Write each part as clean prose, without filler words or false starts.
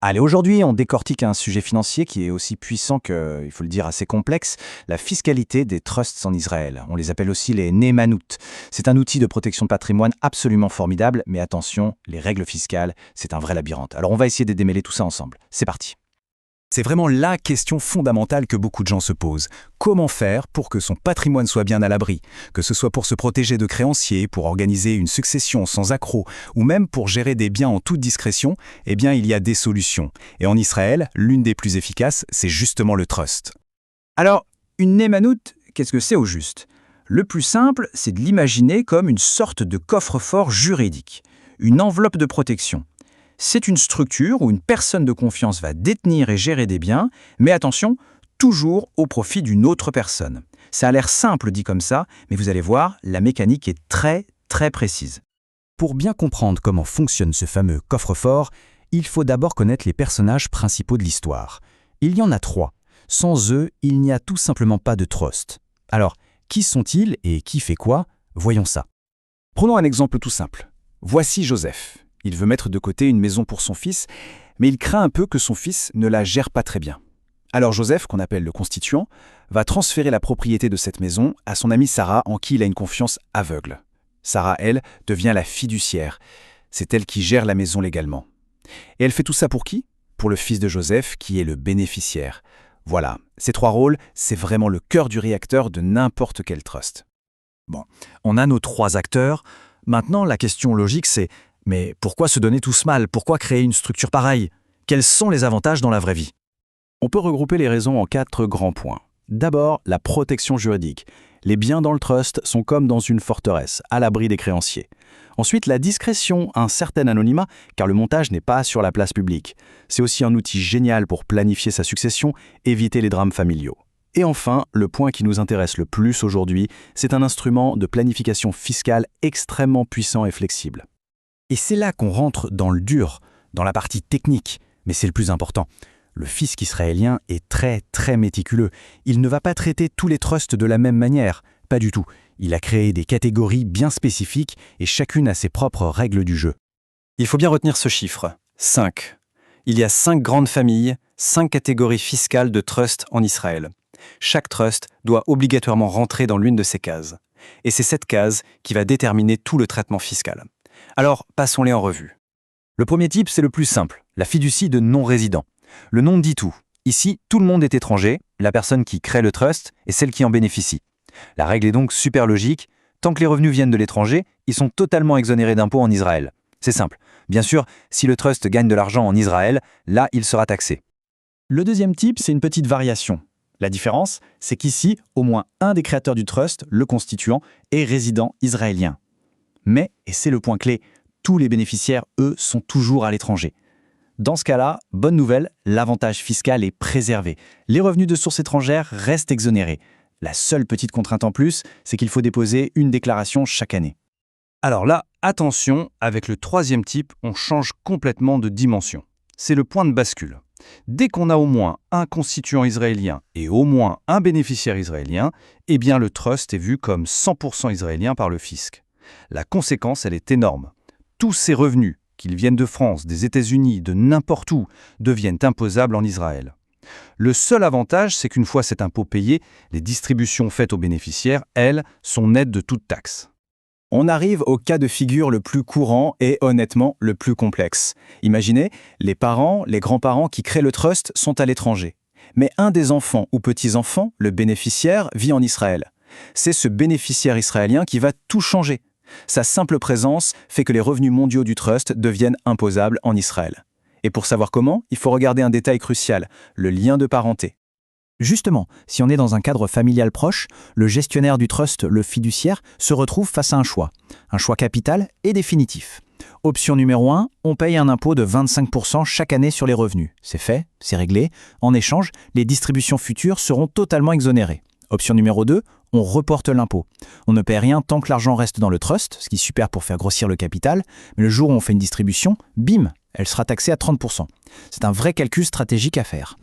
Allez, aujourd'hui, on décortique un sujet financier qui est aussi puissant que, il faut le dire, assez complexe, la fiscalité des trusts en Israël. On les appelle aussi les Neemanut. C'est un outil de protection de patrimoine absolument formidable, mais attention, les règles fiscales, c'est un vrai labyrinthe. Alors on va essayer de démêler tout ça ensemble. C'est parti. C'est vraiment la question fondamentale que beaucoup de gens se posent. Comment faire pour que son patrimoine soit bien à l'abri? Que ce soit pour se protéger de créanciers, pour organiser une succession sans accroc, ou même pour gérer des biens en toute discrétion, eh bien il y a des solutions. Et en Israël, l'une des plus efficaces, c'est justement le trust. Alors, une Neemanut, qu'est-ce que c'est au juste? Le plus simple, c'est de l'imaginer comme une sorte de coffre-fort juridique, une enveloppe de protection. C'est une structure où une personne de confiance va détenir et gérer des biens, mais attention, toujours au profit d'une autre personne. Ça a l'air simple dit comme ça, mais vous allez voir, la mécanique est très précise. Pour bien comprendre comment fonctionne ce fameux coffre-fort, il faut d'abord connaître les personnages principaux de l'histoire. Il y en a 3. Sans eux, il n'y a tout simplement pas de trust. Alors, qui sont-ils et qui fait quoi? Voyons ça. Prenons un exemple tout simple. Voici Joseph. Il veut mettre de côté une maison pour son fils, mais il craint un peu que son fils ne la gère pas très bien. Alors Joseph, qu'on appelle le constituant, va transférer la propriété de cette maison à son amie Sarah, en qui il a une confiance aveugle. Sarah, elle, devient la fiduciaire. C'est elle qui gère la maison légalement. Et elle fait tout ça pour qui? Pour le fils de Joseph, qui est le bénéficiaire. Voilà, ces 3 rôles, c'est vraiment le cœur du réacteur de n'importe quel trust. Bon, on a nos 3 acteurs. Maintenant, la question logique, c'est mais pourquoi se donner tout ce mal? Pourquoi créer une structure pareille? Quels sont les avantages dans la vraie vie? On peut regrouper les raisons en 4 grands points. D'abord, la protection juridique. Les biens dans le trust sont comme dans une forteresse, à l'abri des créanciers. Ensuite, la discrétion, un certain anonymat, car le montage n'est pas sur la place publique. C'est aussi un outil génial pour planifier sa succession, éviter les drames familiaux. Et enfin, le point qui nous intéresse le plus aujourd'hui, c'est un instrument de planification fiscale extrêmement puissant et flexible. Et c'est là qu'on rentre dans le dur, dans la partie technique, mais c'est le plus important. Le fisc israélien est très méticuleux. Il ne va pas traiter tous les trusts de la même manière, pas du tout. Il a créé des catégories bien spécifiques et chacune a ses propres règles du jeu. Il faut bien retenir ce chiffre, 5. Il y a 5 grandes familles, 5 catégories fiscales de trusts en Israël. Chaque trust doit obligatoirement rentrer dans l'une de ces cases. Et c'est cette case qui va déterminer tout le traitement fiscal. Alors, passons-les en revue. Le premier type, c'est le plus simple, la fiducie de non-résident. Le nom dit tout. Ici, tout le monde est étranger, la personne qui crée le trust est celle qui en bénéficie. La règle est donc super logique. Tant que les revenus viennent de l'étranger, ils sont totalement exonérés d'impôts en Israël. C'est simple. Bien sûr, si le trust gagne de l'argent en Israël, là, il sera taxé. Le deuxième type, c'est une petite variation. La différence, c'est qu'ici, au moins un des créateurs du trust, le constituant, est résident israélien. Mais, et c'est le point clé, tous les bénéficiaires, eux, sont toujours à l'étranger. Dans ce cas-là, bonne nouvelle, l'avantage fiscal est préservé. Les revenus de source étrangère restent exonérés. La seule petite contrainte en plus, c'est qu'il faut déposer une déclaration chaque année. Alors là, attention, avec le troisième type, on change complètement de dimension. C'est le point de bascule. Dès qu'on a au moins un constituant israélien et au moins un bénéficiaire israélien, eh bien le trust est vu comme 100% israélien par le fisc. La conséquence, elle est énorme. Tous ces revenus, qu'ils viennent de France, des États-Unis, de n'importe où, deviennent imposables en Israël. Le seul avantage, c'est qu'une fois cet impôt payé, les distributions faites aux bénéficiaires, elles, sont nettes de toute taxe. On arrive au cas de figure le plus courant et honnêtement le plus complexe. Imaginez, les parents, les grands-parents qui créent le trust sont à l'étranger. Mais un des enfants ou petits-enfants, le bénéficiaire, vit en Israël. C'est ce bénéficiaire israélien qui va tout changer. Sa simple présence fait que les revenus mondiaux du trust deviennent imposables en Israël. Et pour savoir comment, il faut regarder un détail crucial, le lien de parenté. Justement, si on est dans un cadre familial proche, le gestionnaire du trust, le fiduciaire, se retrouve face à un choix capital et définitif. Option numéro 1, on paye un impôt de 25% chaque année sur les revenus. C'est fait, c'est réglé. En échange, les distributions futures seront totalement exonérées. Option numéro 2, on reporte l'impôt. On ne paie rien tant que l'argent reste dans le trust, ce qui est super pour faire grossir le capital, mais le jour où on fait une distribution, bim, elle sera taxée à 30%. C'est un vrai calcul stratégique à faire.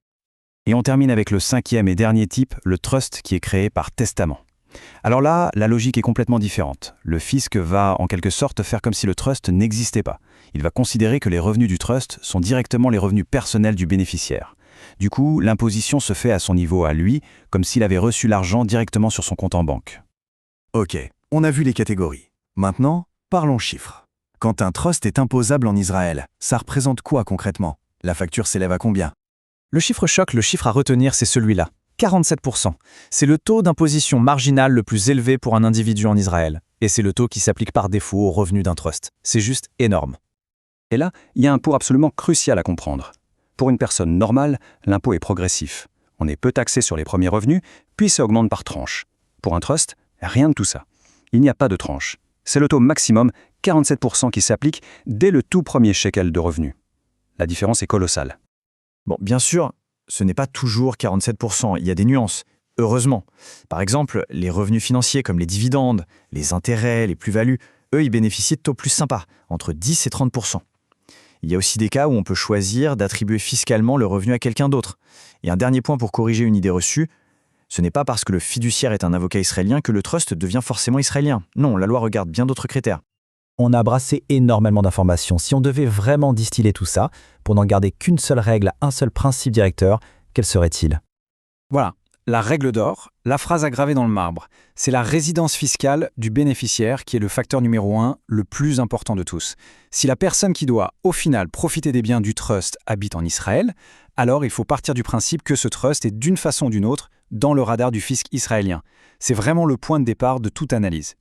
Et on termine avec le 5e et dernier type, le trust qui est créé par testament. Alors là, la logique est complètement différente. Le fisc va en quelque sorte faire comme si le trust n'existait pas. Il va considérer que les revenus du trust sont directement les revenus personnels du bénéficiaire. Du coup, l'imposition se fait à son niveau à lui, comme s'il avait reçu l'argent directement sur son compte en banque. Ok, on a vu les catégories. Maintenant, parlons chiffres. Quand un trust est imposable en Israël, ça représente quoi concrètement? La facture s'élève à combien? Le chiffre choc, le chiffre à retenir, c'est celui-là. 47%. C'est le taux d'imposition marginal le plus élevé pour un individu en Israël. Et c'est le taux qui s'applique par défaut aux revenus d'un trust. C'est juste énorme. Et là, il y a un point absolument crucial à comprendre. Pour une personne normale, l'impôt est progressif. On est peu taxé sur les premiers revenus, puis ça augmente par tranche. Pour un trust, rien de tout ça. Il n'y a pas de tranche. C'est le taux maximum, 47%, qui s'applique dès le tout premier shekel de revenus. La différence est colossale. Bon, bien sûr, ce n'est pas toujours 47%, il y a des nuances. Heureusement. Par exemple, les revenus financiers comme les dividendes, les intérêts, les plus-values, eux, ils bénéficient de taux plus sympas, entre 10 et 30%. Il y a aussi des cas où on peut choisir d'attribuer fiscalement le revenu à quelqu'un d'autre. Et un dernier point pour corriger une idée reçue, ce n'est pas parce que le fiduciaire est un avocat israélien que le trust devient forcément israélien. Non, la loi regarde bien d'autres critères. On a brassé énormément d'informations. Si on devait vraiment distiller tout ça, pour n'en garder qu'une seule règle, un seul principe directeur, quel serait-il? Voilà, la règle d'or, la phrase à graver dans le marbre. C'est la résidence fiscale du bénéficiaire qui est le facteur numéro 1, le plus important de tous. Si la personne qui doit, au final, profiter des biens du trust habite en Israël, alors il faut partir du principe que ce trust est d'une façon ou d'une autre dans le radar du fisc israélien. C'est vraiment le point de départ de toute analyse.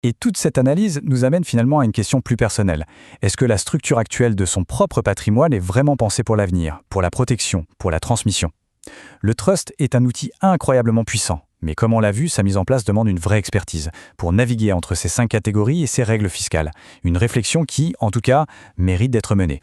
Et toute cette analyse nous amène finalement à une question plus personnelle. Est-ce que la structure actuelle de son propre patrimoine est vraiment pensée pour l'avenir, pour la protection, pour la transmission? Le trust est un outil incroyablement puissant, mais comme on l'a vu, sa mise en place demande une vraie expertise pour naviguer entre ces 5 catégories et ces règles fiscales. Une réflexion qui, en tout cas, mérite d'être menée.